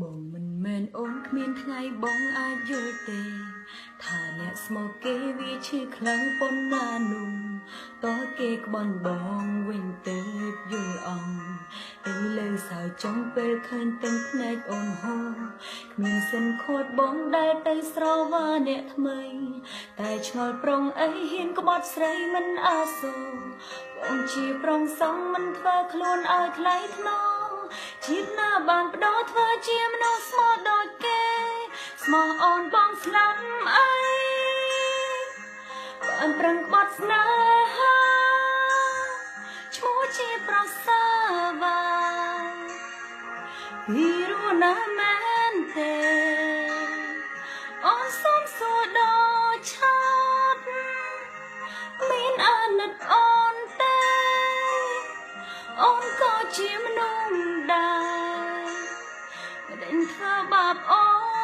បងមិនមែនអូនគ្មានថ្ងៃបងអាចយល់ទេថាអ្នកស្មោកគេវាឈឺខ្លាំងប៉ុណ្ណានោះតើគេក្បន់បងវិញទៅយល់អងឥឡូវសើចង់ពេលឃើញទាំងភ្នែកអូនហូរគ្មានសិនខូចបងដែលទៅស្រវាអ្នកថ្មីតែឆ្ងល់ប្រុងអីហ៊ានក្បត់ស្រីមិនអាសូរបងជាប្រុងសងមិនធ្វើខ្លួនឲ្យថ្លៃថ្នូរជាតិណាបានបដោធ្វើជាមនុស្សស្មោះដូចគេស្មោះអូនបងស្លាប់អីបានប្រឹងក្បត់ស្នេហាឈ្មោះជាប្រសាវាពីរស់ណាស់មែនទេអូនសុំសួរដល់ឆាប់មានអាណិតអូនទេអូនក៏ជាមនុស្សដែរមិនធ្វើបាបអូន